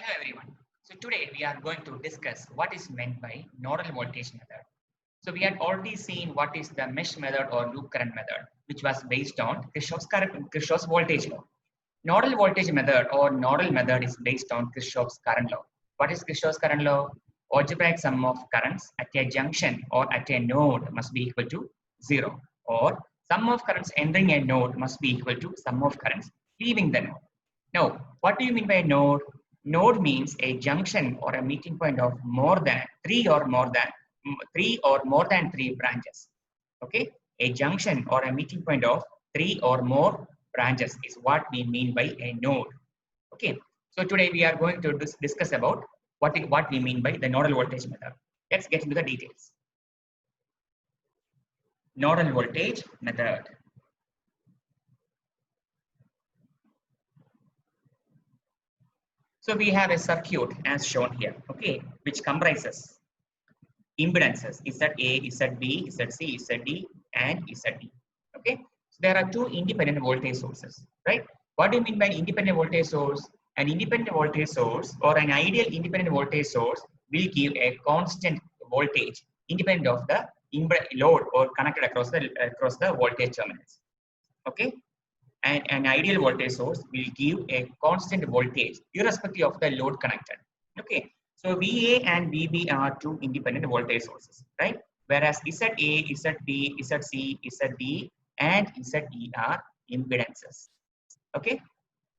Hello everyone. So today we are going to discuss what is meant by nodal voltage method. So we had already seen what is the mesh method or loop current method, which was based on Kirchhoff's voltage law. Nodal voltage method or nodal method is based on Kirchhoff's current law. What is Kirchhoff's current law? Algebraic sum of currents at a junction or at a node must be equal to 0, or sum of currents entering a node must be equal to sum of currents leaving the node. Now, what do you mean by a node? Node means a junction or a meeting point of more than three or more than three branches. Okay, a junction or a meeting point of three or more branches is what we mean by a node. Okay, so today we are going to discuss about what we mean by the nodal voltage method. Let's get into the details. Nodal voltage method. So we have a circuit as shown here, okay, which comprises impedances ZA, ZB, ZC, ZD, and ZD. Okay, so there are two independent voltage sources, right? What do you mean by independent voltage source? An independent voltage source or an ideal independent voltage source will give a constant voltage independent of the load or connected across the voltage terminals. Okay, and an ideal voltage source will give a constant voltage irrespective of the load connected. Okay, so VA and VB are two independent voltage sources, right? Whereas ZA, ZB, ZC, ZD, and ZE are impedances. Okay,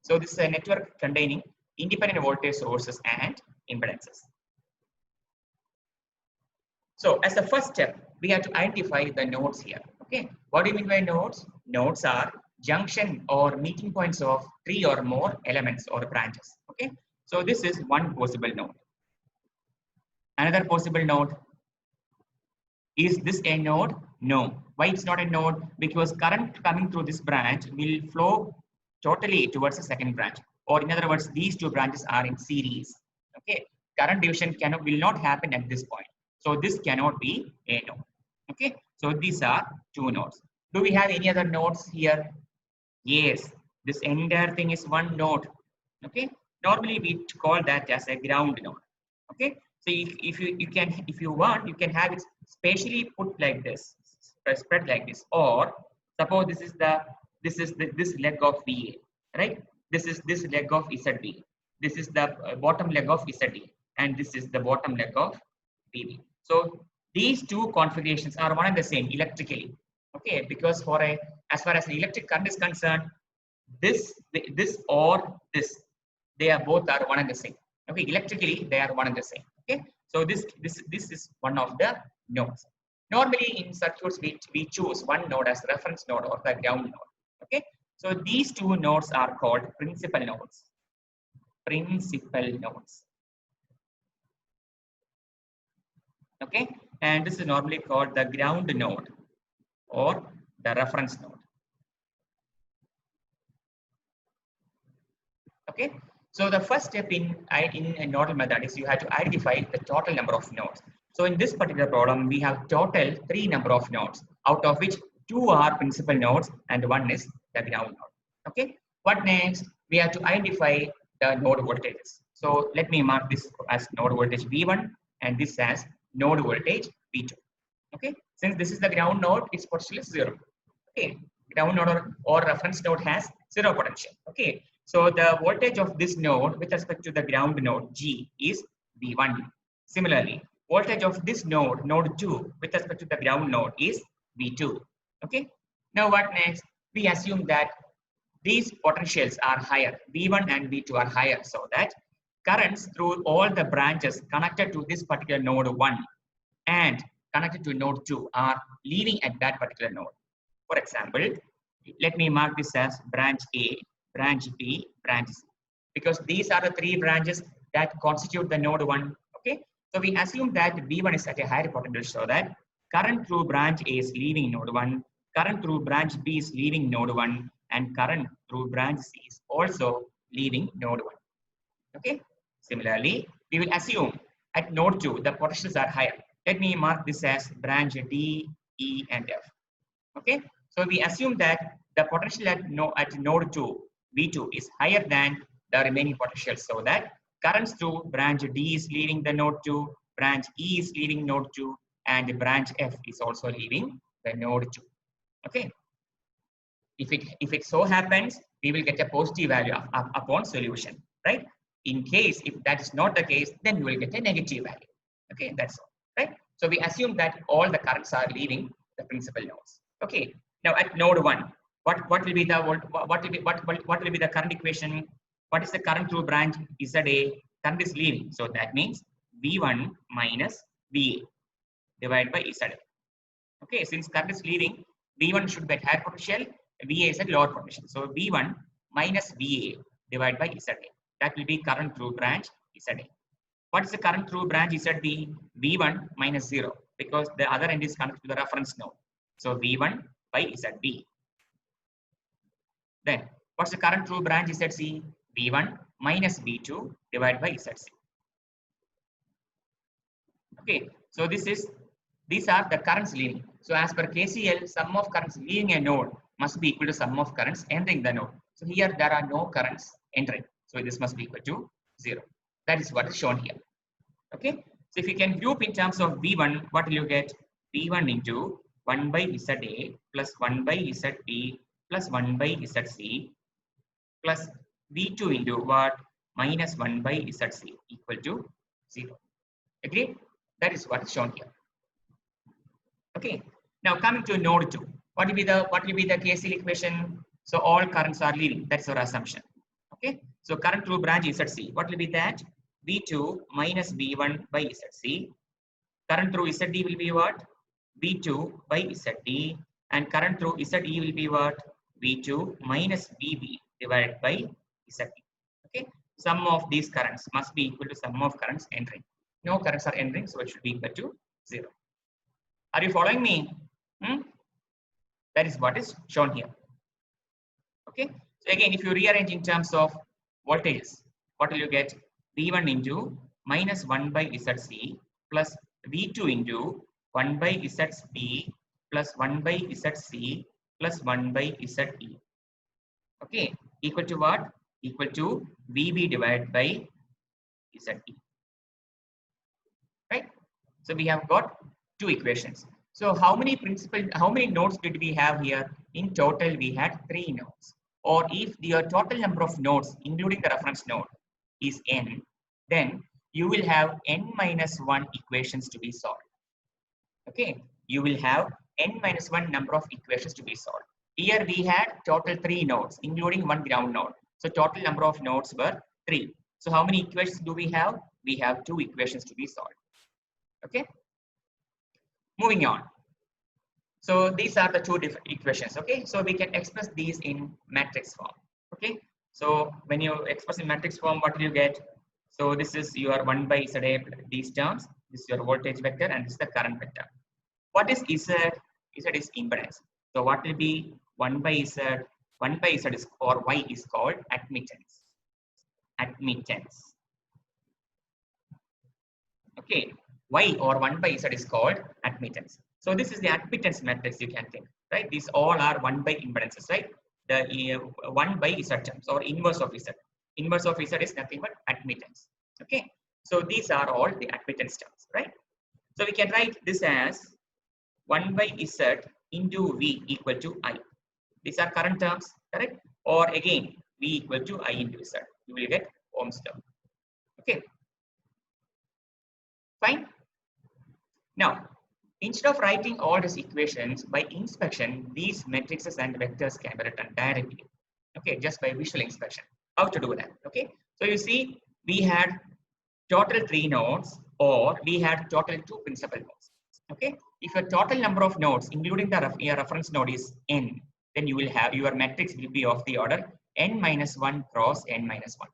so this is a network containing independent voltage sources and impedances. So as the first step, we have to identify the nodes here. Okay, what do you mean by nodes? Nodes are junction or meeting points of three or more elements or branches. Okay, so this is one possible node. Another possible node. Is this a node? No. Why it's not a node? Because current coming through this branch will flow totally towards the second branch. Or in other words, these two branches are in series. Okay, current division will not happen at this point. So this cannot be a node. Okay, so these are two nodes. Do we have any other nodes here? Yes, this entire thing is one node. Okay, normally we call that as a ground node. Okay, so if you want, you can have it spatially put like this, spread like this, or suppose this leg of VA, right? This is this leg of ZB. This is the bottom leg of ZD, and this is the bottom leg of VB. So these two configurations are one and the same electrically. Okay, because as far as the electric current is concerned, this or this, they are both are one and the same. Okay, electrically they are one and the same. Okay, so this is one of the nodes. Normally in circuits we choose one node as reference node or the ground node. Okay, so these two nodes are called principal nodes. Principal nodes. Okay, and this is normally called the ground node or the reference node. Okay, so the first step in a nodal method is you have to identify the total number of nodes. So in this particular problem, we have total 3 number of nodes, out of which 2 are principal nodes and 1 is the ground node. Okay, what next? We have to identify the node voltages. So let me mark this as node voltage V1 and this as node voltage V2. Okay, since this is the ground node, its potential is 0. Okay, ground node or reference node has 0 potential. Okay, so the voltage of this node with respect to the ground node G is V1. Similarly, voltage of this node, node 2, with respect to the ground node is V2. Okay, now what next? We assume that these potentials are higher, V1 and V2 are higher, so that currents through all the branches connected to this particular node 1 and connected to node 2 are leaving at that particular node. For example, let me mark this as branch A, branch B, branch C, because these are the 3 branches that constitute the node 1. Okay, so we assume that V1 is at a higher potential, so that current through branch A is leaving node 1, current through branch B is leaving node 1, and current through branch C is also leaving node 1. Okay, similarly, we will assume at node 2 the potentials are higher. Let me mark this as branch D, E, and F. Okay, so we assume that the potential at node 2, V2, is higher than the remaining potentials, so that currents through branch D is leaving the node 2, branch E is leaving node 2, and branch F is also leaving the node 2. Okay. If it so happens, we will get a positive value upon solution, right? In case if that is not the case, then we will get a negative value. Okay, that's all, right? So we assume that all the currents are leaving the principal nodes. Okay. Now at node 1, what will be the what will be the current equation? What is the current through branch ZA? Current is leaving, so that means V1 minus VA divided by ZA. Okay, since current is leaving, V1 should be at higher potential, VA is at lower potential. So V1 minus VA divided by ZA. That will be current through branch ZA. What is the current through branch ZB? V1 minus 0, because the other end is connected to the reference node. So V1 by ZB. Then what's the current through branch ZC? V1 minus V2 divided by ZC. Okay, so these are the currents leaving. So as per KCL, sum of currents leaving a node must be equal to sum of currents entering the node. So here there are no currents entering. So this must be equal to 0. That is what is shown here. Okay. So if you can group in terms of V1, what will you get? V1 into 1 by ZA plus 1 by ZB plus 1 by ZC plus V2 into what? Minus 1 by ZC equal to 0. Agree? That is what is shown here. Okay. Now coming to node 2, what will be the KCL equation? So all currents are leaving. That's our assumption. Okay. So current through branch ZC. What will be that? V2 minus V1 by ZC. Current through ZD will be what? V2 by ZD. And current through ZE will be what? V2 minus VB divided by ZD. Okay. Sum of these currents must be equal to sum of currents entering. No currents are entering, so it should be equal to 0. Are you following me? That is what is shown here. Okay. So again, if you rearrange in terms of voltages, what will you get? V1 into minus 1 by ZC plus V2 into 1 by ZB plus 1 by ZC plus 1 by ZE. Okay. Equal to what? Equal to VB divided by ZE. Right? So we have got two equations. So how many nodes did we have here? In total, we had 3 nodes. Or if your total number of nodes, including the reference node, is n, then you will have n minus 1 equations to be solved. Okay, you will have n minus 1 number of equations to be solved. Here we had total 3 nodes, including 1 ground node. So total number of nodes were 3. So how many equations do we have? We have 2 equations to be solved. Okay. Moving on. So these are the 2 different equations. Okay. So we can express these in matrix form. Okay. So when you express in matrix form, what will you get? So this is your 1 by ZA, these terms. This is your voltage vector and this is the current vector. What is Z? Z is impedance. So what will be 1 by Z? 1 by Z is, or Y is called admittance. Admittance. Okay. Y or 1 by Z is called admittance. So this is the admittance matrix you can think, right? These all are 1 by impedances, right? The 1 by Z terms or inverse of Z. Inverse of Z is nothing but admittance. Okay. So these are all the admittance terms, right? So we can write this as 1 by Z into V equal to I. These are current terms, correct? Or again, V equal to I into Z. You will get Ohm's law. Okay. Fine. Now, instead of writing all these equations, by inspection, these matrices and vectors can be written directly. Okay, just by visual inspection. How to do that? Okay, so you see, we had total 3 nodes, or we had total 2 principal nodes. Okay, if your total number of nodes, including the your reference node, is n, then you will have your matrix will be of the order n minus 1 cross n minus 1.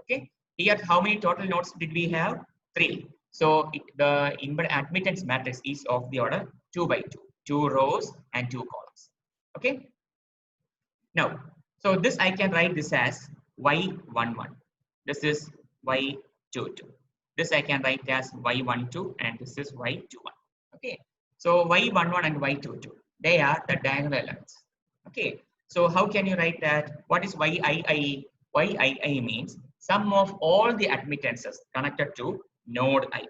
Okay, here how many total nodes did we have? 3. So the admittance matrix is of the order 2 by 2, 2 rows and 2 columns. Okay. Now, so this I can write this as Y11. This is Y22. This I can write as Y12 and this is Y21. Okay. So Y11 and Y22, they are the diagonal elements. Okay. So how can you write that? What is YII? YII means sum of all the admittances connected to node I.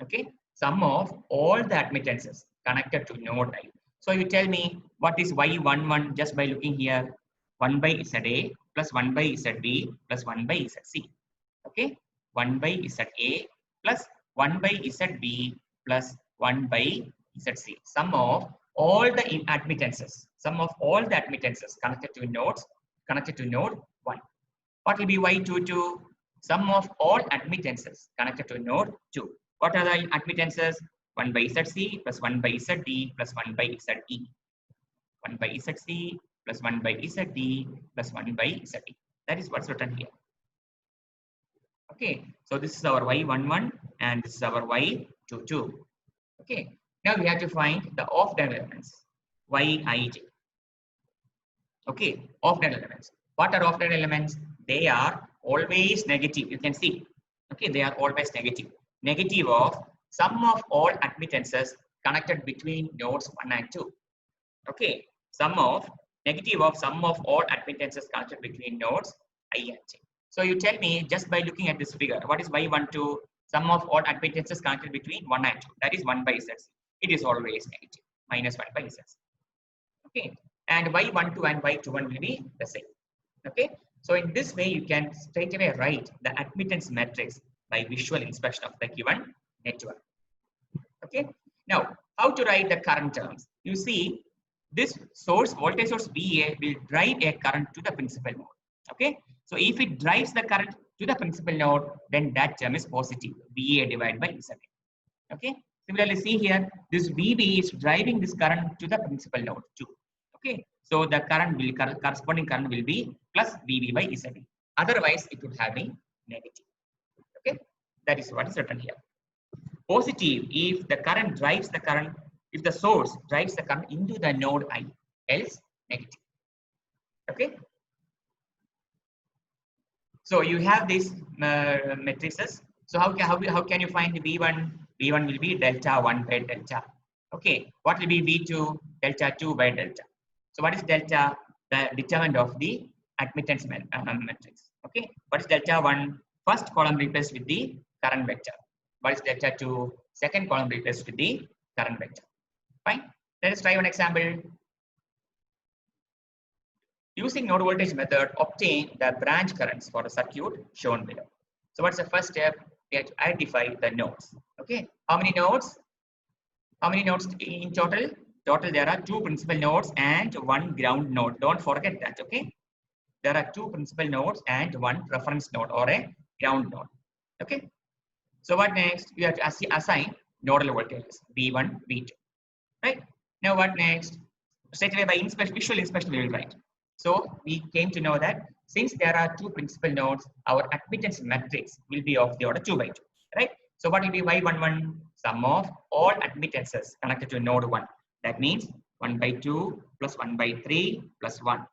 Okay, sum of all the admittances connected to node I. So you tell me what is y11 just by looking here. 1 by ZA plus 1 by ZB plus 1 by ZC. Okay, 1 by ZA plus 1 by ZB plus 1 by ZC. Sum of all the admittances. Sum of all the admittances connected to nodes connected to node 1. What will be y22? Sum of all admittances connected to node 2. What are the admittances? 1 by ZC plus 1 by ZD plus 1 by ZE. 1 by ZC plus 1 by ZD plus 1 by ZE. That is what's written here. Okay, so this is our y11 and this is our y22. Okay, now we have to find the off-diagonal elements, yij. Okay, off-diagonal elements. What are off-diagonal elements? They are always negative. You can see. Okay, they are always negative. Negative of sum of all admittances connected between nodes 1 and 2. Okay, negative of sum of all admittances connected between nodes I and j. So you tell me just by looking at this figure, what is y12? Sum of all admittances connected between 1 and 2. That is 1 by z. It is always negative. Minus 1 by z. Okay, and y12 and y21 will be the same. Okay, so in this way you can straight away write the admittance matrix by visual inspection of the given network. Okay, now how to write the current terms? You see, this source, voltage source VA will drive a current to the principal node. Okay, so if it drives the current to the principal node, then that term is positive, VA divided by ZA. Okay, similarly, see here, this VB is driving this current to the principal node too. Okay, so the corresponding current will be plus VB by ZA. Otherwise, it would have been negative. Okay, that is what is written here. Positive if the current drives the current, if the source drives the current into the node I, else negative. Okay. So you have these matrices. So how can you find the V1? V1 will be delta 1 by delta. Okay. What will be V2? Delta 2 by delta. So what is delta? The determinant of the admittance matrix. Okay. What is delta 1? First column replaced with the current vector. What is delta 2? Second column replaced with the current vector. Fine. Let us try one example. Using node voltage method, obtain the branch currents for the circuit shown below. So what's the first step? We have to identify the nodes. Okay. How many nodes? How many nodes in total? Total there are 2 principal nodes and 1 ground node. Don't forget that. Okay. There are 2 principal nodes and 1 reference node or a ground node. Okay. So what next? You have to assign nodal voltages V1, V2. Right. Now what next? Straight away by visual inspection we will write. So we came to know that since there are 2 principal nodes, our admittance matrix will be of the order 2 by 2. Right. So what will be y11? Sum of all admittances connected to node 1. That means 1 by 2 plus 1 by 3 plus 1.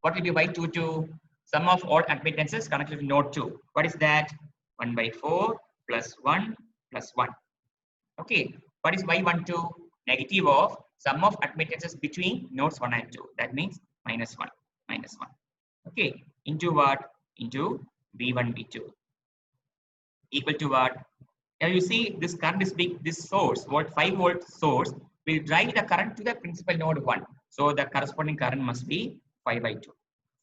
What will be y22? Sum of all admittances connected to node 2. What is that? 1 by 4 plus 1 plus 1. Okay. What is y12? Negative of sum of admittances between nodes 1 and 2. That means minus 1, minus 1. Okay. Into what? Into V1, V2. Equal to what? Now you see this current is big. This source, 5 volt source, will drive the current to the principal node 1. So the corresponding current must be 5 by 2.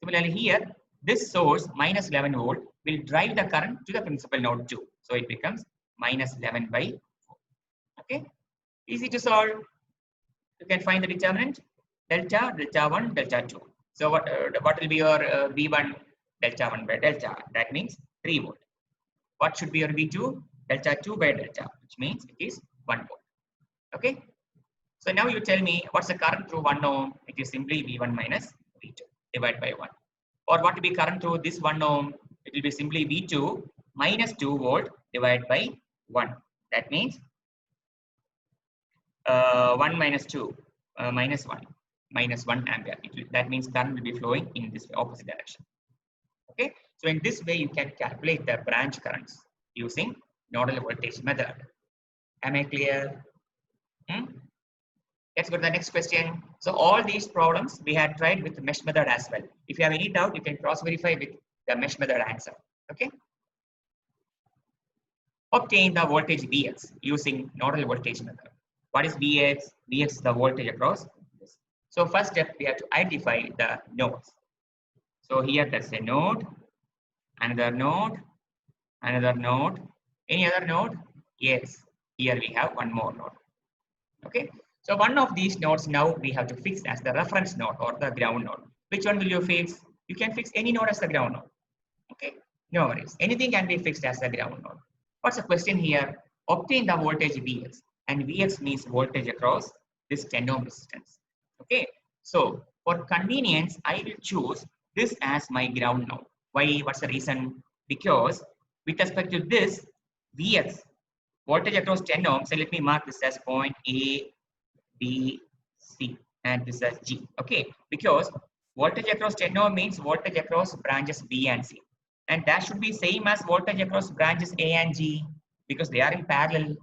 Similarly here, this source minus 11 volt will drive the current to the principal node 2. So it becomes minus 11 by 4. Okay. Easy to solve. You can find the determinant. Delta, delta 1, delta 2. So what will be your V1? Delta 1 by delta. That means 3 volt. What should be your V2? Delta 2 by delta, which means it is 1 volt. Okay. So now you tell me what's the current through 1 ohm? It is simply V1 minus V2 divided by 1. Or what will be current through this 1 ohm? It will be simply V2 minus 2 volt divided by 1. That means 1 minus 2 minus 1. Minus 1 ampere. That means current will be flowing in this opposite direction. Okay. So in this way, you can calculate the branch currents using nodal voltage method. Am I clear? Let's go to the next question. So all these problems we had tried with the mesh method as well. If you have any doubt, you can cross verify with the mesh method answer. Okay. Obtain the voltage Vx using nodal voltage method. What is Vx? Vx is the voltage across this. So first step, we have to identify the nodes. So here there's a node, another node, another node. Any other node? Yes. Here we have one more node. Okay. So one of these nodes now we have to fix as the reference node or the ground node. Which one will you fix? You can fix any node as the ground node. Okay. No worries. Anything can be fixed as the ground node. What's the question here? Obtain the voltage Vx, and Vx means voltage across this 10 ohm resistance. Okay. So for convenience, I will choose this as my ground node. Why? What's the reason? Because with respect to this Vx, voltage across 10 ohms, so let me mark this as point A, B, C, and this as G. Okay. Because voltage across 10 ohm means voltage across branches B and C. And that should be same as voltage across branches A and G because they are in parallel,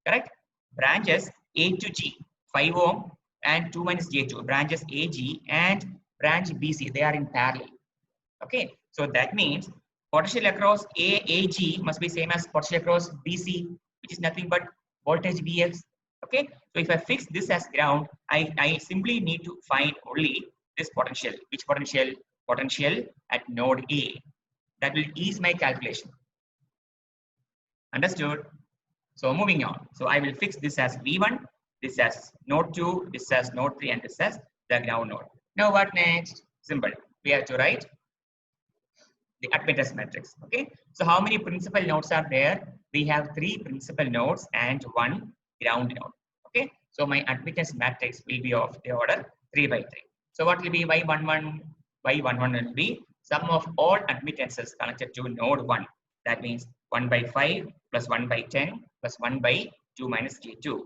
correct? Branches A to G, 5 ohm and 2 minus J2, branches AG and branch BC, they are in parallel. Okay, so that means potential across AG must be same as potential across BC, which is nothing but voltage Vx. Okay, so if I fix this as ground, I simply need to find only this potential. Which potential? Potential at node A. That will ease my calculation. Understood? So moving on. So I will fix this as V1, this as node 2, this as node 3, and this as the ground node. Now what next? Simple. We have to write the admittance matrix. Okay. So how many principal nodes are there? We have 3 principal nodes and 1 ground node. Okay. So my admittance matrix will be of the order 3 by 3. So what will be Y11? Y11 will be sum of all admittances connected to node 1. That means 1 by 5 plus 1 by 10 plus 1 by 2 minus J2.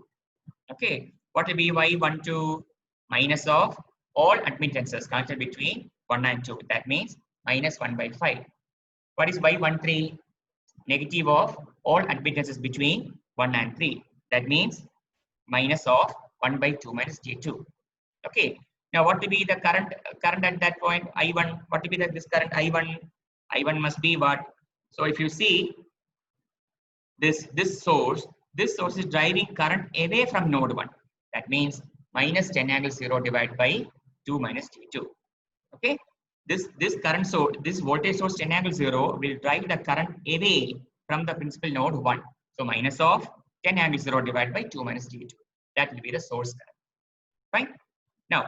Okay. What will be Y12? Minus of all admittances connected between 1 and 2. That means minus 1 by 5. What is Y13? Negative of all admittances between 1 and 3. That means minus of 1 by 2 minus J2. Okay. Now, what will be the current at that point? I1. What will be this current I1? I1 must be what? So, if you see this source is driving current away from node 1. That means minus 10 angle 0 divided by 2 minus T2. Okay. This current source, this voltage source 10 angle 0 will drive the current away from the principal node 1. So, minus of 10 angle 0 divided by 2 minus T2. That will be the source current. Fine. Now,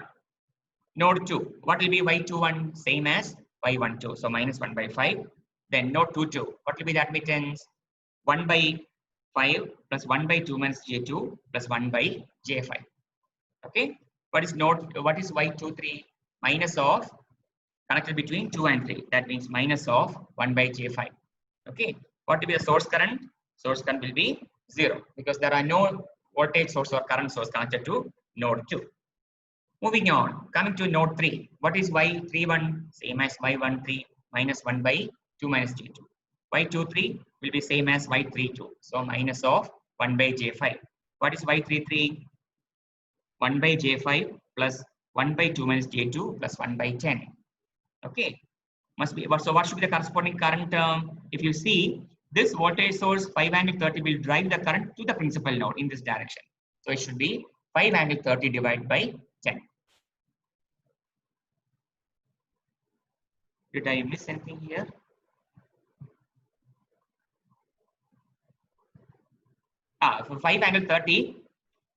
node 2, what will be Y21? Same as Y12. So minus 1 by 5. Then node 22, what will be the admittance? 1 by 5 plus 1 by 2 minus J2 plus 1 by J5. Okay. What is Y23? Minus of connected between 2 and 3. That means minus of 1 by J5. Okay. What will be the source current? Source current will be 0 because there are no voltage source or current source connected to node 2. Moving on, coming to node 3. What is Y31? Same as Y13 minus 1 by 2 minus J2. Y23 will be same as Y32. So minus of 1 by J5. What is Y33? 1 by J5 plus 1 by 2 minus J2 plus 1 by 10. Okay. Must be. So what should be the corresponding current term? If you see, this voltage source 5 angle 30 will drive the current to the principal node in this direction. So it should be 5 angle 30 divided by 10. Did I miss anything here? For 5 angle 30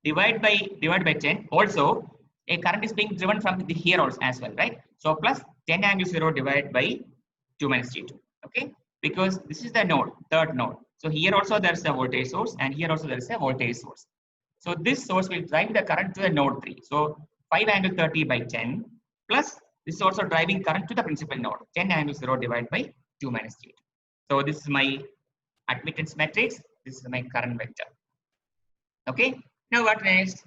divided by 10. Also, a current is being driven from the here also as well, right? So plus 10 angle 0 divided by 2 minus G2. Okay, because this is the node, third node. So here also there is a voltage source, and here also there is a voltage source. So this source will drive the current to the node 3. So 5 angle 30 by 10 plus this is also driving current to the principal node, 10 angle 0 divided by 2 minus G2. So this is my admittance matrix. This is my current vector. Okay. Now what next?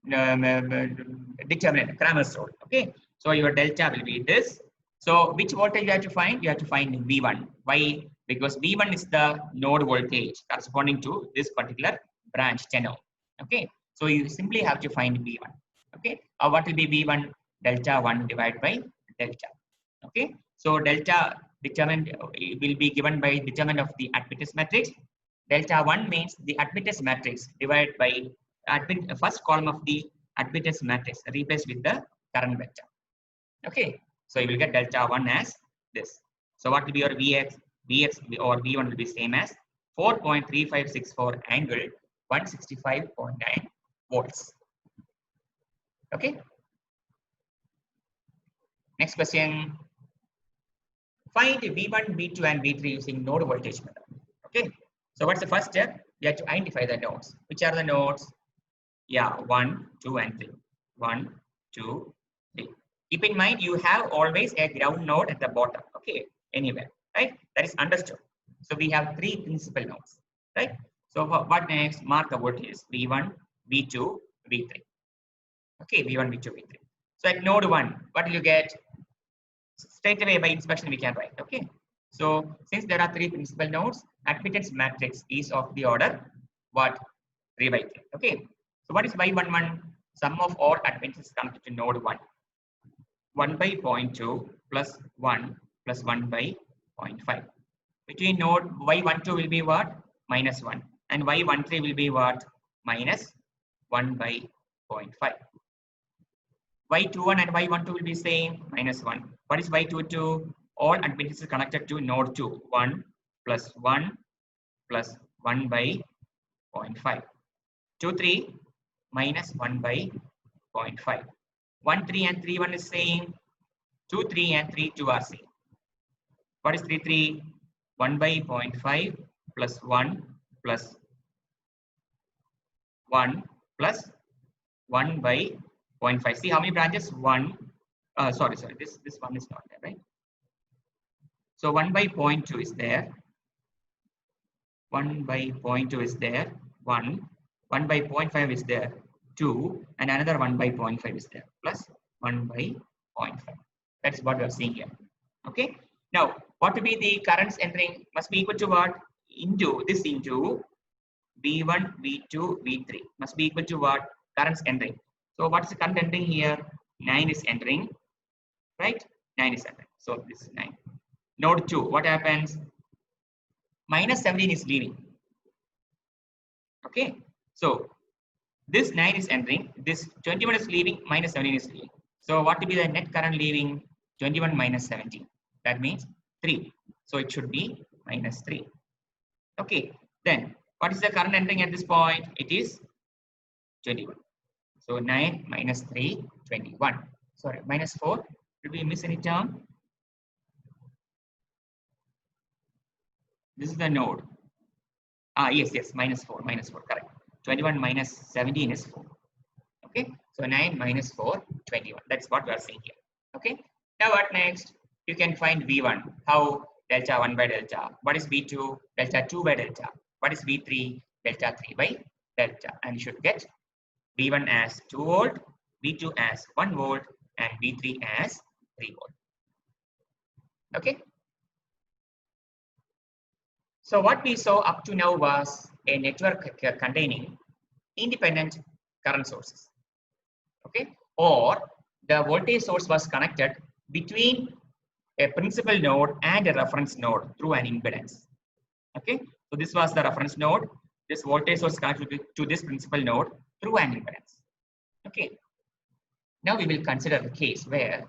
Determinant, Cramer's rule. Okay. So your delta will be this. So which voltage you have to find? You have to find V1. Why? Because V1 is the node voltage corresponding to this particular branch 10 ohm. Okay. So you simply have to find V1. Okay. What will be V1? Delta 1 divided by delta. Okay. So delta determined will be given by determinant of the admittance matrix. Delta 1 means the admittance matrix divided by first column of the admittance matrix replaced with the current vector. Okay, so you will get delta 1 as this. So what will be your Vx? Vx or V1 will be same as 4.3564 angle 165.9 volts. Okay. Next question. Find V1, V2, and V3 using node voltage method. Okay. So what's the first step? We have to identify the nodes. Which are the nodes? Yeah, 1, 2, and 3. 1, 2, 3. Keep in mind you have always a ground node at the bottom. Okay, anywhere, right? That is understood. So we have 3 principal nodes, right? So what next? Mark the voltages V1, V2, V3. Okay, V1, V2, V3. So at node 1, what will you get? Straight away by inspection we can write. Okay. So since there are 3 principal nodes, admittance matrix is of the order what? 3 by 3. Okay. So what is Y11? Sum of all admittances connected to node 1. 1 by 0.2 plus 1 plus 1 by 0.5. Between node Y12 will be what? Minus 1. And Y13 will be what? Minus 1 by 0.5. Y21 and Y12 will be same, minus 1. What is Y22? All admittances connected to node 2. 1 plus 1 plus 1 by 0.5. 2, 3 minus 1 by 0.5. 1, 3 and 3, 1 is same. 2, 3 and 3, 2 are same. What is 3, 3? 1 by 0.5 plus 1 plus 1 plus 1 by 0.5. See how many branches? 1. Sorry. This one is not there, right? So 1 by 0.2 is there. 1 by 0.2 is there. 1. 1 by 0.5 is there. 2. And another 1 by 0.5 is there. Plus 1 by 0.5. That's what we are seeing here. Okay. Now, what to be the currents entering must be equal to what? Into this into V1, V2, V3 must be equal to what? Currents entering. So what's the current entering here? 9 is entering, right? 9 is entering. So this is 9. Node 2, what happens? Minus 17 is leaving. Okay. So this 9 is entering. This 21 is leaving. Minus 17 is leaving. So what will be the net current leaving? 21 minus 17. That means 3. So it should be minus 3. Okay. Then what is the current entering at this point? It is 21. So 9 minus 3, 21. Sorry, minus 4. Did we miss any term? This is the node. Yes, minus 4, correct. 21 minus 17 is 4. Okay, so 9 minus 4, 21. That's what we are seeing here. Okay, now what next? You can find V1. How? Delta 1 by delta. What is V2? Delta 2 by delta. What is V3? Delta 3 by delta. And you should get V1 as 2 volt, V2 as 1 volt, and V3 as 3 volt. Okay. So what we saw up to now was a network containing independent current sources. Okay. Or the voltage source was connected between a principal node and a reference node through an impedance. Okay. So this was the reference node. This voltage source connected to this principal node through an impedance. Okay. Now we will consider the case where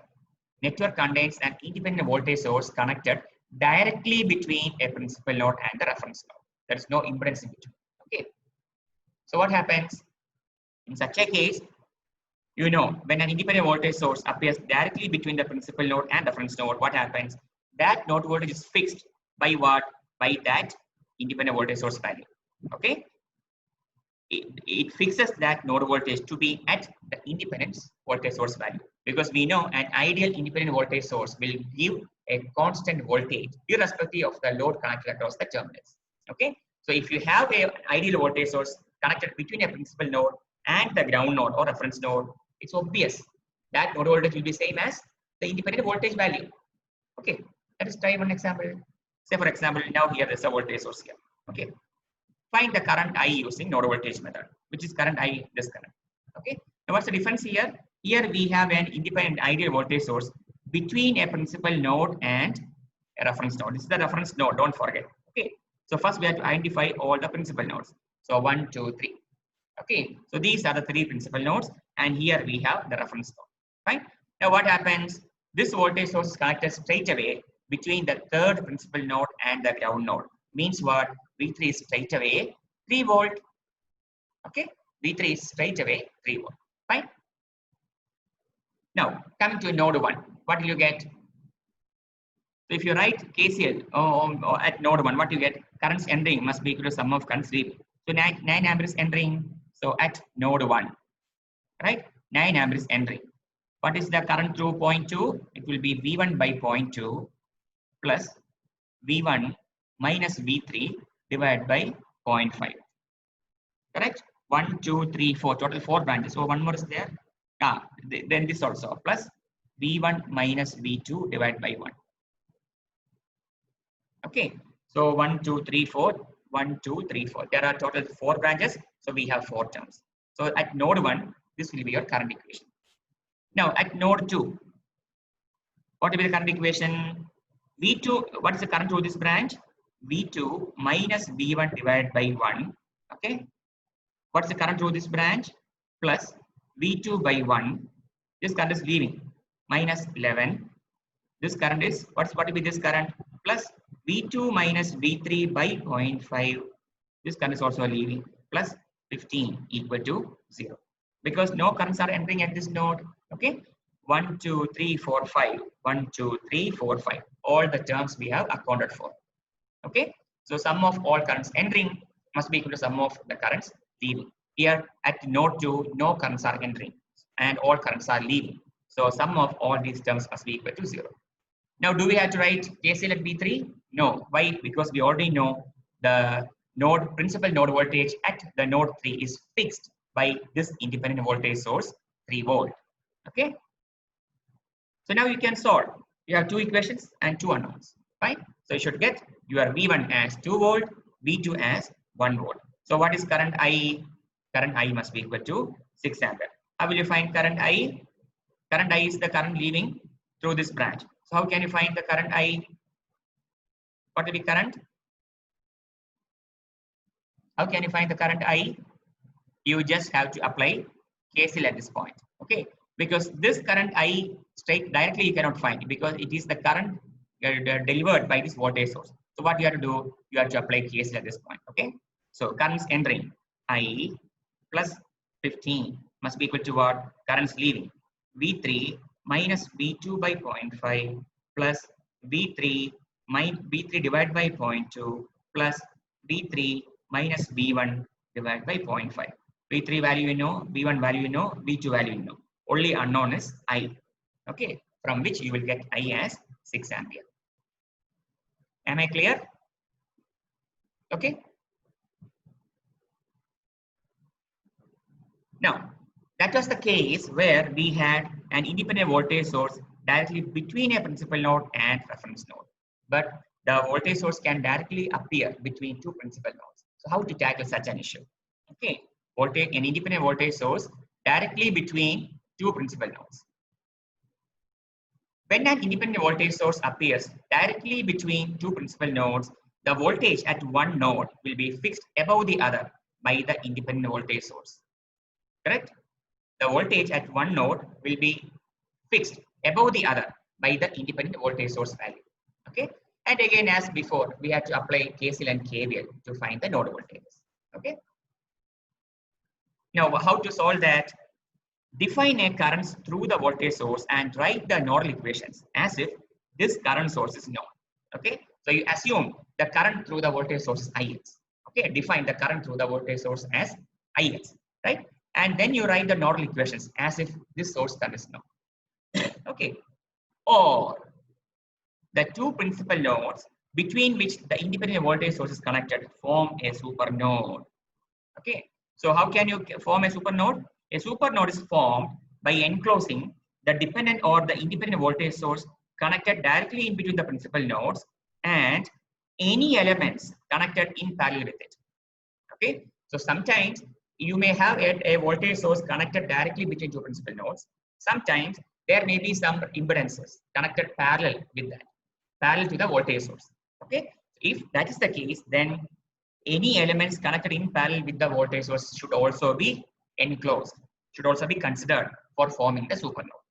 network contains an independent voltage source connected directly between a principal node and the reference node. There is no impedance in between. Okay. So what happens in such a case? You know, when an independent voltage source appears directly between the principal node and reference node, what happens? That node voltage is fixed by what? By that independent voltage source value. Okay. It fixes that node voltage to be at the independent voltage source value, because we know an ideal independent voltage source will give a constant voltage irrespective of the load connected across the terminals. Okay. So if you have an ideal voltage source connected between a principal node and the ground node or reference node, it's obvious that node voltage will be same as the independent voltage value. Okay. Let us try one example. Say for example, now here is a voltage source here. Okay. Find the current I using node voltage method, which is current I, this current. Okay. Now what's the difference here? Here we have an independent ideal voltage source between a principal node and a reference node. This is the reference node, don't forget. Okay. So first we have to identify all the principal nodes. So 1, 2, 3. Okay. So these are the 3 principal nodes, and here we have the reference node. Fine. Now what happens? This voltage source is connected straight away between the 3rd principal node and the ground node. Means what? V3 is straight away 3 volt. Okay. V3 is straight away 3 volt. Fine. Now coming to node 1, what will you get? So if you write KCL at node 1, what you get? Currents entering must be equal to sum of currents leaving. So 9 amperes entering. So at node 1, right? 9 amperes entering. What is the current through point 2? It will be V1 by point 2 plus V1 minus V3 divided by 0.5. Correct? 1, 2, 3, 4. Total 4 branches. So one more is there. Then this also plus V1 minus V2 divided by 1. Okay. So 1, 2, 3, 4. 1, 2, 3, 4. There are total 4 branches. So we have 4 terms. So at node 1, this will be your current equation. Now at node 2, what will be the current equation? V2, what is the current through this branch? V2 minus V1 divided by 1. Okay. What's the current through this branch? Plus V2 by 1. This current is leaving. Minus 11. This current is, what will be this current? Plus V2 minus V3 by 0.5. This current is also leaving. Plus 15 equal to 0. Because no currents are entering at this node. Okay. 1, 2, 3, 4, 5. 1, 2, 3, 4, 5. All the terms we have accounted for. Okay. So sum of all currents entering must be equal to sum of the currents leaving. Here at node 2, no currents are entering and all currents are leaving. So sum of all these terms must be equal to 0. Now, do we have to write KCL at V3? No. Why? Because we already know the principal node voltage at the node 3 is fixed by this independent voltage source 3 volt. Okay. So now you can solve. You have 2 equations and 2 unknowns. Fine. So you should get your V1 as 2 volt, V2 as 1 volt. So what is current I? Current I must be equal to 6 ampere. How will you find current I? Current I is the current leaving through this branch. So how can you find the current I? What will be current? How can you find the current I? You just have to apply KCL at this point. Okay. Because this current I straight directly you cannot find because it is the current delivered by this voltage source. So what you have to do? You have to apply KCL at this point. Okay. So currents entering I plus 15 must be equal to what? Currents leaving V3 minus V2 by 0.5 plus V3 divided by 0.2 plus V3 minus V1 divided by 0.5. V3 value you know, V1 value you know, V2 value you know. Only unknown is I. Okay, from which you will get I as 6 ampere. Am I clear? Okay. Now, that was the case where we had an independent voltage source directly between a principal node and reference node. But the voltage source can directly appear between 2 principal nodes. So how to tackle such an issue? Okay, an independent voltage source directly between 2 principal nodes. When an independent voltage source appears directly between 2 principal nodes, the voltage at one node will be fixed above the other by the independent voltage source. Correct? The voltage at one node will be fixed above the other by the independent voltage source value. Okay? And again, as before, we have to apply KCL and KVL to find the node voltages. Okay? Now, how to solve that? Define a current through the voltage source and write the nodal equations as if this current source is known. Okay? So you assume the current through the voltage source is Ix. Okay? Define the current through the voltage source as Ix. Right? And then you write the nodal equations as if this source current is known. Okay. Or the 2 principal nodes between which the independent voltage source is connected form a supernode. Okay. So how can you form a supernode? A supernode is formed by enclosing the dependent or the independent voltage source connected directly in between the principal nodes and any elements connected in parallel with it. Okay. So sometimes you may have a voltage source connected directly between 2 principal nodes. Sometimes there may be some impedances connected parallel with that. parallel to the voltage source. Okay, if that is the case, then any elements connected in parallel with the voltage source should also be enclosed, should also be considered for forming the supernode,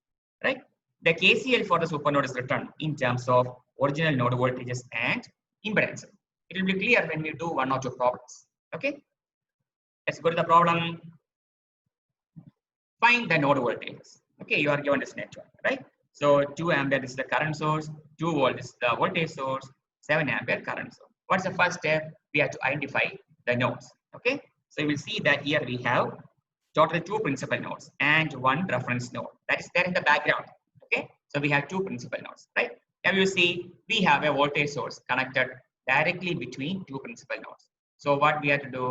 right? The KCL for the supernode is written in terms of original node voltages and impedance. It will be clear when we do one or two problems. Okay, let's go to the problem. Find the node voltages. Okay, you are given this network, right? So 2 ampere is the current source, 2 volt is the voltage source, 7 ampere current source. What's the first step? We have to identify the nodes. Okay, so you will see that here we have total 2 principal nodes and 1 reference node that is there in the background. Okay, so we have 2 principal nodes, right? Now you see we have a voltage source connected directly between 2 principal nodes. So what we have to do?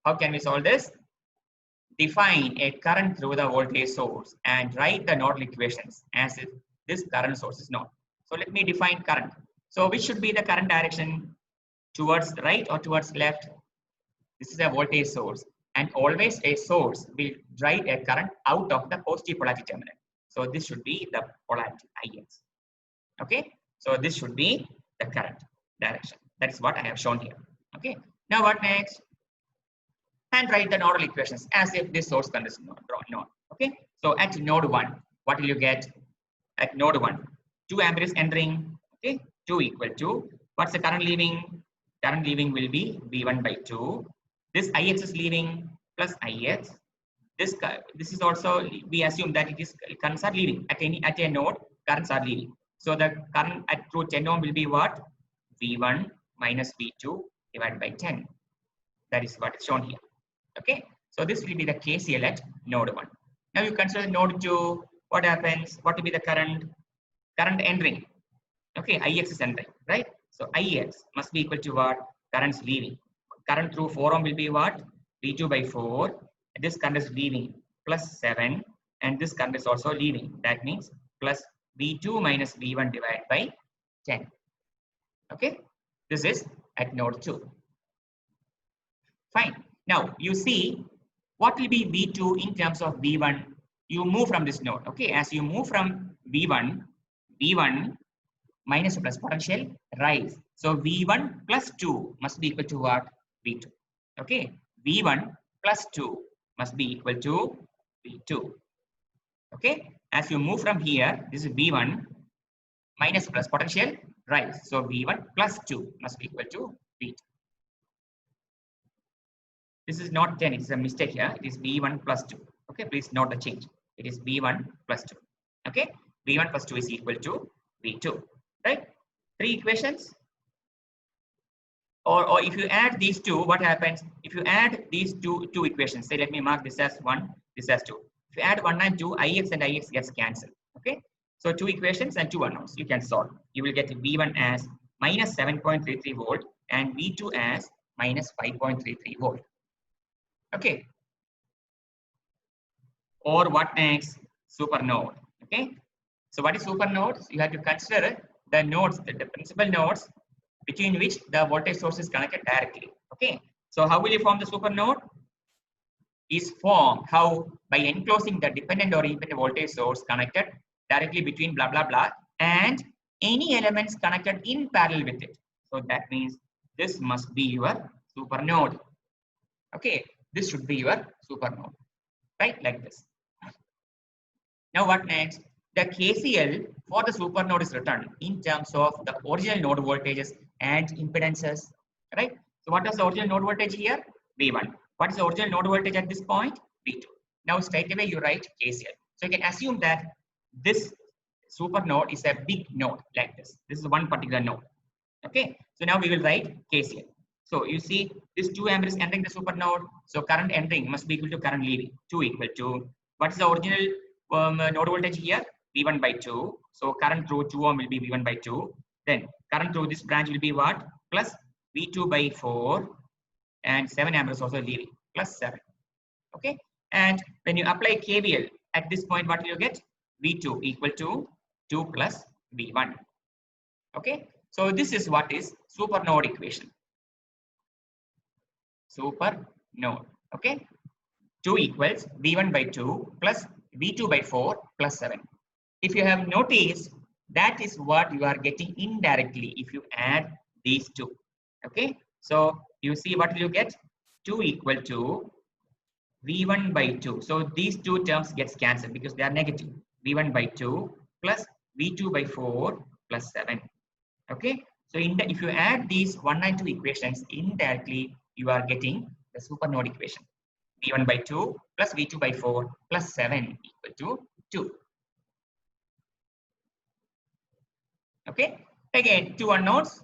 How can we solve this? Define a current through the voltage source and write the nodal equations as if this current source is known. So let me define current. So which should be the current direction? Towards the right or towards left? This is a voltage source, and always a source will drive a current out of the positive polarity terminal. So this should be the polarity Ix. Okay, so this should be the current direction. That is what I have shown here. Okay, now what next? And write the nodal equations as if this source current is known. Okay, so at node 1, what will you get? At node 1, 2 ampere is entering. Okay, 2 equal to, what's the current leaving? Current leaving will be V1 by 2. This Ix is leaving plus Ix. This is also, we assume that it is currents are leaving at a node, currents are leaving. So the current at through 10 ohm will be what? V1 minus V2 divided by 10. That is what is shown here. Okay, so this will be the KCL at node 1. Now you consider node 2. What happens? What will be the current? Current entering. Okay, Ix is entering, right? So Ix must be equal to what? Currents leaving. Current through 4 ohm will be what? V2 by 4. This current is leaving plus 7, and this current is also leaving. That means plus V2 minus V1 divided by 10. Okay, this is at node 2. Fine. Now you see what will be V2 in terms of V1. You move from this node. Okay, as you move from V1 minus plus potential rise. So V1 plus 2 must be equal to what? V2. Okay, V1 plus 2 must be equal to V2. Okay, as you move from here, this is V1 minus plus potential rise. So V1 plus 2 must be equal to V2. This is not 10, it's a mistake here. It is V1 plus 2. Okay, please note the change. It is V1 plus 2. Okay, V1 plus 2 is equal to V2. Right? 3 equations. Or if you add these two, what happens? If you add these two equations, say let me mark this as 1, this as 2. If you add 1 and 2, Ix and Ix gets cancelled. Okay, so 2 equations and 2 unknowns. You can solve. You will get V1 as minus 7.33 volt and V2 as minus 5.33 volt. Okay. Or what next? Supernode. Okay. So what is supernode? You have to consider the nodes, the principal nodes between which the voltage source is connected directly. Okay. So how will you form the supernode? Is formed how? By enclosing the dependent or independent voltage source connected directly between blah blah blah and any elements connected in parallel with it. So that means this must be your supernode. Okay. This should be your supernode, right? Like this. Now what next? The KCL for the supernode is written in terms of the original node voltages and impedances, right? So what is the original node voltage here? V1. What is the original node voltage at this point? V2. Now straight away you write KCL. So you can assume that this supernode is a big node like this. This is one particular node. Okay. So now we will write KCL. So you see this 2 ampere is entering the supernode. So current entering must be equal to current leaving. 2 equal to, what is the original node voltage here? V1 by 2. So current through 2 ohm will be V1 by 2. Then current through this branch will be what? Plus V2 by 4. And 7 ampere is also leaving. Plus 7. Okay. And when you apply KVL at this point, what will you get? V2 equal to 2 plus V1. Okay. So this is what is supernode equation. Supernode. Okay. 2 equals V1 by 2 plus V2 by 4 plus 7. If you have noticed, That is what you are getting indirectly if you add these two. Okay, so you see what will you get? 2 equal to V1 by 2. So these two terms gets cancelled because they are negative. V1 by 2 plus V2 by 4 plus 7. Okay, so if you add these 1 and 2 equations, indirectly you are getting the supernode equation. V1 by 2 plus V2 by 4 plus 7 equal to 2. Okay, again, two unknowns,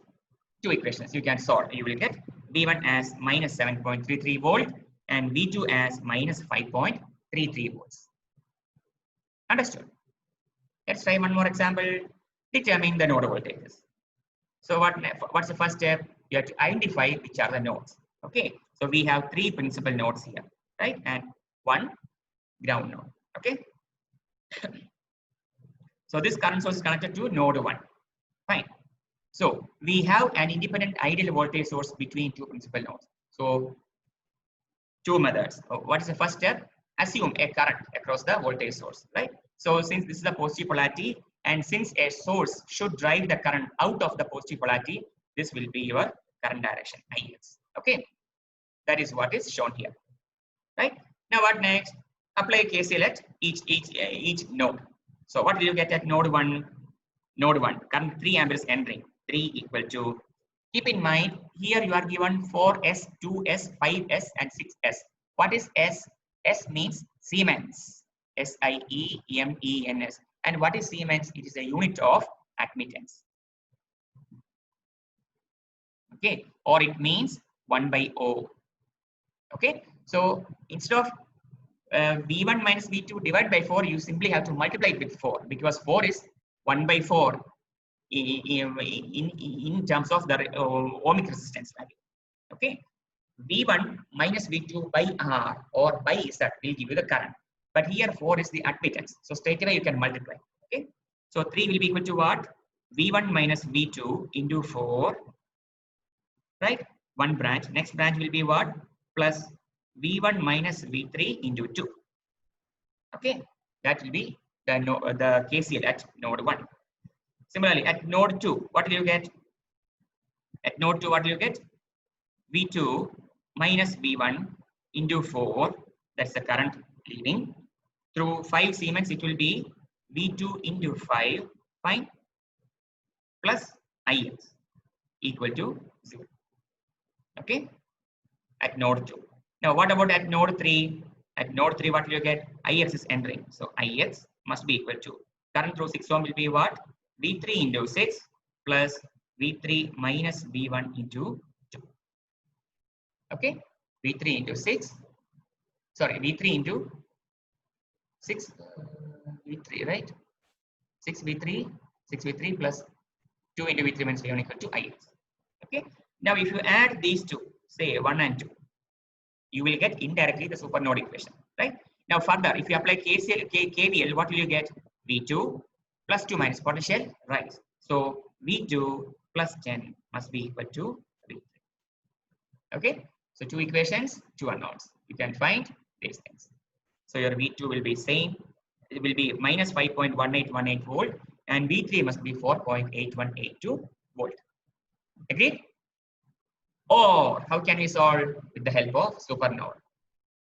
two equations you can solve. You will get V1 as minus 7.33 volt and V2 as minus 5.33 volts. Understood? Let's try one more example. Determine the node voltages. So what's the first step? You have to identify which are the nodes. Okay, so we have three principal nodes here, right? And one ground node. Okay. So this current source is connected to node 1. Fine. So we have an independent ideal voltage source between two principal nodes. So two methods. What is the first step? Assume a current across the voltage source, right? So since this is the positive polarity, and since a source should drive the current out of the positive polarity, this will be your current direction, Ix. Okay, that is what is shown here, right? Now what next? Apply KCL at each node. So what will you get at node 1? Node 1, current 3 amperes entering, 3 equal to, keep in mind, here you are given 4S, 2S, 5S, and 6S. What is S? S means Siemens, S-I-E-M-E-N-S. And what is Siemens? It is a unit of admittance. Okay, or it means 1 by O. Okay, so instead of V1 minus V2 divided by 4, you simply have to multiply it with 4 because 4 is 1 by 4 in terms of the ohmic resistance value. Okay, V1 minus V2 by R or by Z will give you the current. But here 4 is the admittance. So straight away you can multiply. Okay, so 3 will be equal to what? V1 minus V2 into 4, right? One branch. Next branch will be what? Plus V1 minus V3 into 2. Okay, that will be the KCL at node 1. Similarly, at node 2, what will you get? At node 2, what will you get? V2 minus V1 into 4, that's the current leaving. Through 5 Siemens, it will be V2 into 5, fine, plus Ix equal to 0. Okay, at node 2. Now, what about at node 3? At node 3, what will you get? Ix is entering. So, Ix must be equal to, current through 6 ohm will be what? V3 into 6 plus V3 minus V1 into 2. Okay, V3 into 6. Sorry, V3 into 6 V3, right? 6 V3 plus 2 into V3 minus V1 equal to Ix. Okay, now if you add these two, say 1 and 2, you will get indirectly the supernode equation, right? Now further, if you apply KVL, what will you get? V2 plus 2 minus potential rise. So V2 plus 10 must be equal to V3. Okay, so two equations, two unknowns. You can find these things. So your V2 will be same. It will be minus 5.1818 volt and V3 must be 4.8182 volt. Agreed? Or how can we solve? With the help of supernode.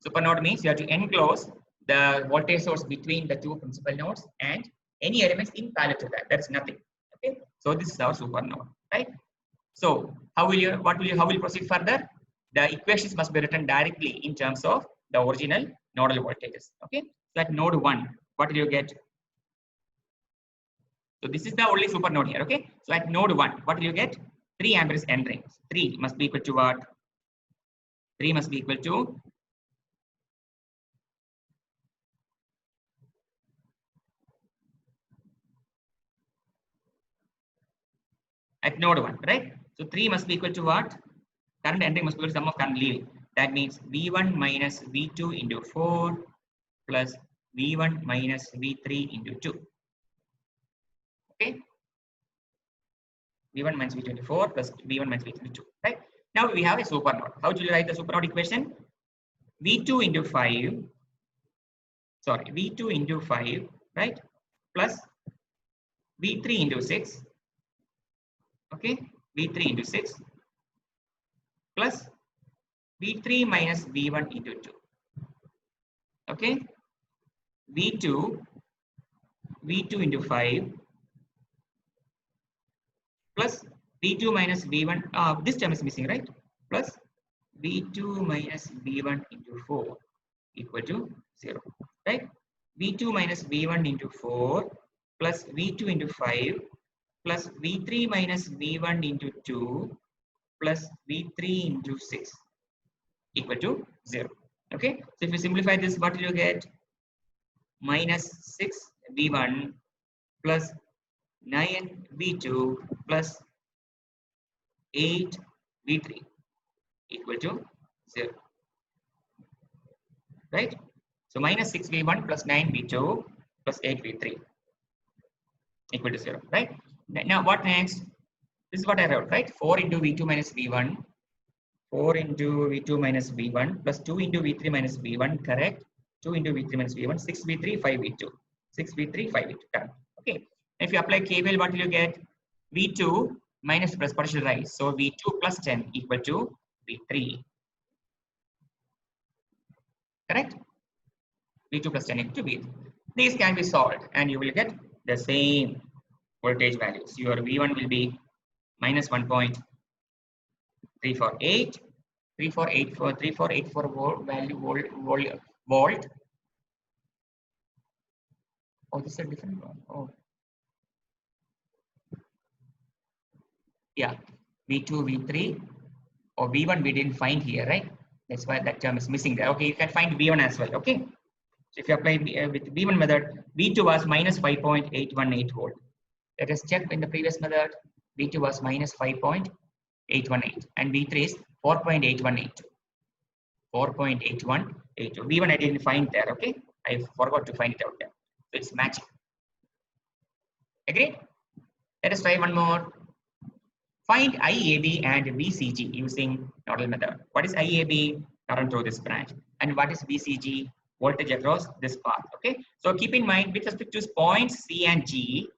Supernode means you have to enclose the voltage source between the two principal nodes and any elements in parallel to that. That's nothing. Okay. So this is our supernode, right? So how will you proceed further? The equations must be written directly in terms of the original nodal voltages. Okay. So at node 1, what will you get? So this is the only supernode here. Okay. So at node 1, what will you get? 3 amperes entering. 3 must be equal to what? 3 must be equal to at node 1, right? So 3 must be equal to what? Current entering must be equal to sum of current leaving. That means V1 minus V2 into 4 plus V1 minus V3 into 2. Okay. V1 minus V2 into 4 plus V1 minus V3 into 2. Right. Now we have a supernode. How do you write the supernode equation? V2 into 5. Sorry, V2 into 5, right? Plus V3 into 6, okay, V3 into 6 plus V3 minus V1 into 2, okay, V2 into 5 plus V2 minus V1, this term is missing, right? Plus V2 minus V1 into 4 equal to 0, right? V2 minus V1 into 4 plus V2 into 5 plus V3 minus V1 into 2 plus V3 into 6 equal to 0. Okay, so if you simplify this, what will you get? Minus 6 V1 plus 9 V2 plus 8 V3 equal to 0, right? So minus 6 V1 plus 9 V2 plus 8 V3 equal to 0, right? Now what next? This is what I wrote, right? 4 into V2 minus V1, 4 into V2 minus V1 plus 2 into V3 minus V1, correct? 2 into V3 minus V1, 6 V3, 5 V2. 6 V3, 5 V2, correct. Okay. If you apply KVL, what will you get? V2 minus plus partial rise. So V2 plus 10 equal to V3. Correct? V2 plus 10 equal to V3. These can be solved and you will get the same voltage values. Your V1 will be minus 1.348, 3484 volt value volt. Oh, this is a different one. Oh, yeah. V2, V3, or V1 we didn't find here, right? That's why that term is missing there. Okay, you can find V1 as well. Okay. So if you apply with V1 method, V2 was minus 5.818 volt. Let us check in the previous method. V2 was minus 5.818 and V3 is 4.8182. 4.8182. V1 I didn't find there. Okay, I forgot to find it out there. So it's matching. Agreed? Let us try one more. Find IAB and VCG using nodal method. What is IAB? Current through this branch. And what is VCG? Voltage across this path. Okay. So keep in mind with respect to points C and G,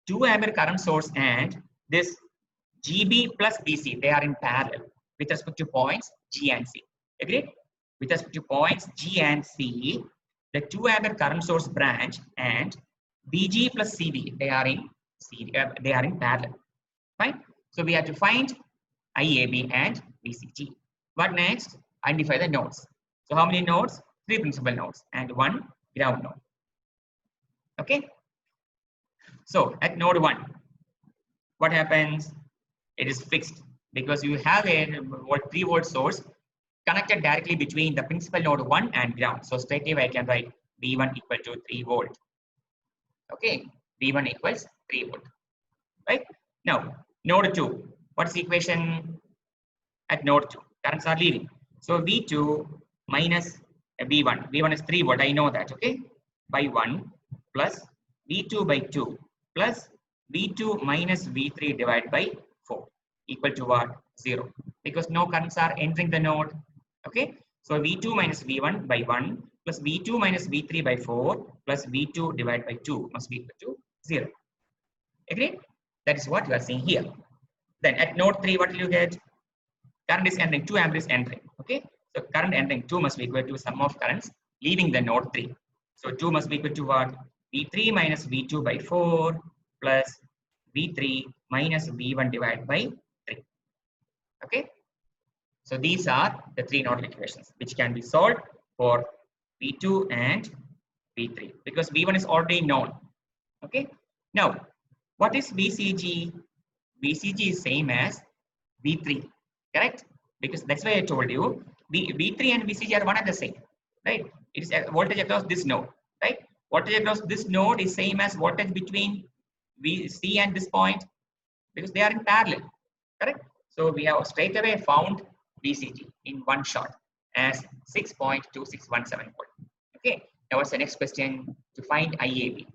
2 ampere current source and this GB plus BC, they are in parallel with respect to points G and C. Agreed? With respect to points G and C, the 2 ampere current source branch and BG plus CB, they are in parallel. Fine. So we have to find IAB and VCG. What next? Identify the nodes. So how many nodes? 3 principal nodes and 1 ground node. Okay. So at node 1, what happens? It is fixed because you have a 3 volt source connected directly between the principal node 1 and ground. So straight away I can write V1 equal to 3 volt. Okay, V1 equals 3 volt. Right? Now, node 2. What's the equation at node 2? Currents are leaving. So V2 minus V1. V1 is 3 volt. I know that. Okay, by 1 plus V2 by 2 plus V2 minus V3 divided by 4 equal to what? 0. Because no currents are entering the node. Okay. So V2 minus V1 by 1 plus V2 minus V3 by 4 plus V2 divided by 2 must be equal to 0. Agreed? That is what you are seeing here. Then at node 3, what will you get? Current is entering, 2 amperes entering. Okay. So current entering 2 must be equal to sum of currents leaving the node 3. So 2 must be equal to what? V3 minus V2 by 4 plus V3 minus V1 divided by 3. Okay. So these are the 3 nodal equations which can be solved for V2 and V3 because V1 is already known. Okay. Now, what is VCG? VCG is same as V3, correct? Because that's why I told you V3 and VCG are one and the same, right? It is a voltage across this node, right? Voltage across this node is same as voltage between VC and this point because they are in parallel, correct? So we have straight away found VCG in one shot as 6.2617 volt. Okay. Now what's the next question? To find IAB.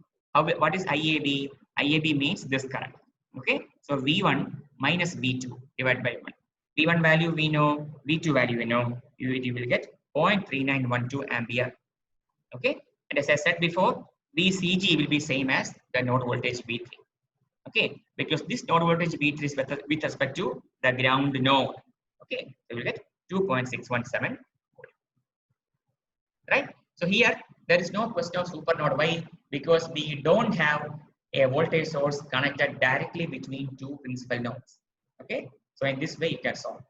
What is IAB? IAB means this current. Okay. So V1 minus V2 divided by 1. V1 value we know, V2 value we know. You will get 0.3912 ampere. Okay. And as I said before, VCG will be same as the node voltage V3. Okay, because this node voltage V3 is with respect to the ground node. Okay, so we will get 2.617 volt. Right? So here there is no question of super node. Why? Because we don't have a voltage source connected directly between two principal nodes. Okay, so in this way you can solve.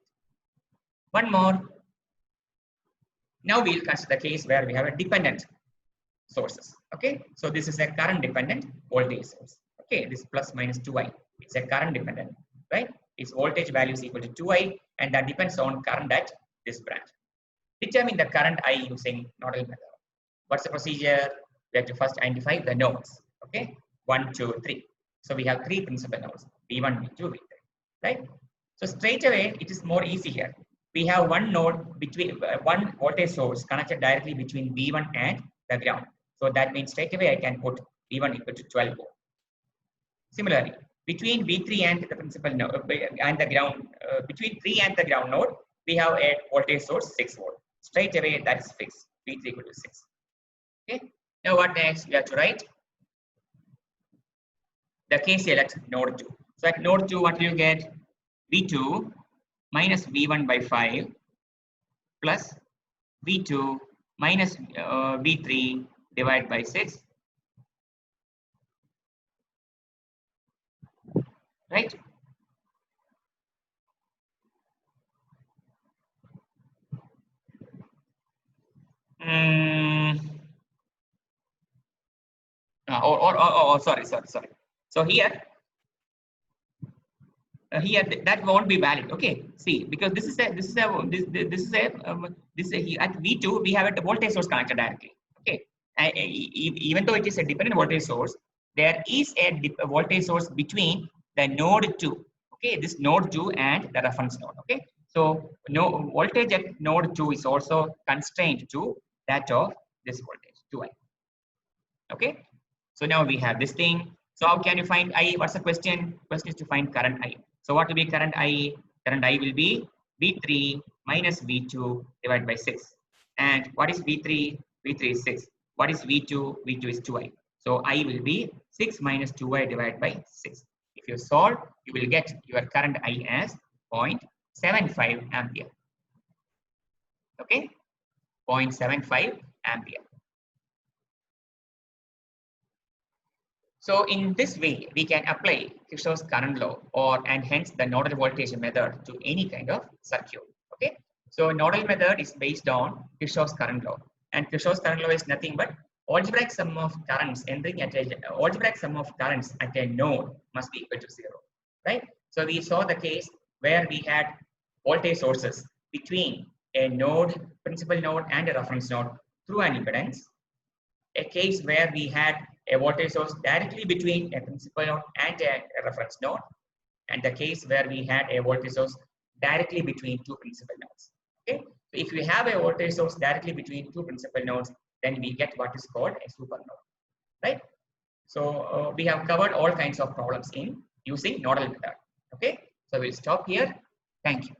One more. Now we'll consider the case where we have a dependent sources. Okay, so this is a current dependent voltage source. Okay, this plus minus 2i. It's a current dependent, right? Its voltage value is equal to 2i, and that depends on current at this branch. Determine the current I using nodal method. What's the procedure? We have to first identify the nodes. Okay, 1, 2, 3. So we have three principal nodes: V1, V2, V3. Right? So straight away, it is more easy here. We have one node between one voltage source connected directly between V1 and the ground. So that means straight away I can put V1 equal to 12 volt. Similarly, between V3 and the principal node and the ground, between 3 and the ground node, we have a voltage source 6 volt. Straight away that is fixed. V3 equal to 6. Okay. Now what next? We have to write the KCL at node 2. So at node 2, what do you get? V2 minus V1 by 5 plus V2 minus V3 divided by 6. Right? Sorry. So here that won't be valid. Okay, see, because this is at V2 we have a voltage source connected directly. Okay, even though it is a dependent voltage source, there is a voltage source between the node 2. Okay, this node 2 and the reference node. Okay, so no voltage at node 2 is also constrained to that of this voltage 2i. Okay, so now we have this thing. So how can you find I? What's the question? Question is to find current I. So what will be current I? Current I will be V3 minus V2 divided by 6. And what is V3? V3 is 6. What is V2? V2 is 2i. So I will be 6 minus 2i divided by 6. If you solve, you will get your current I as 0.75 ampere. Okay, 0.75 ampere. So in this way, we can apply Kirchhoff's current law and hence the nodal voltage method to any kind of circuit. Okay. So nodal method is based on Kirchhoff's current law, and Kirchhoff's current law is nothing but algebraic sum of currents entering at a node must be equal to 0. Right. So we saw the case where we had voltage sources between a node, principal node, and a reference node through an impedance. A case where we had a voltage source directly between a principal node and a reference node, and the case where we had a voltage source directly between two principal nodes. Okay, so if we have a voltage source directly between two principal nodes, then we get what is called a supernode, right? So we have covered all kinds of problems in using nodal method. Okay, so we'll stop here. Thank you.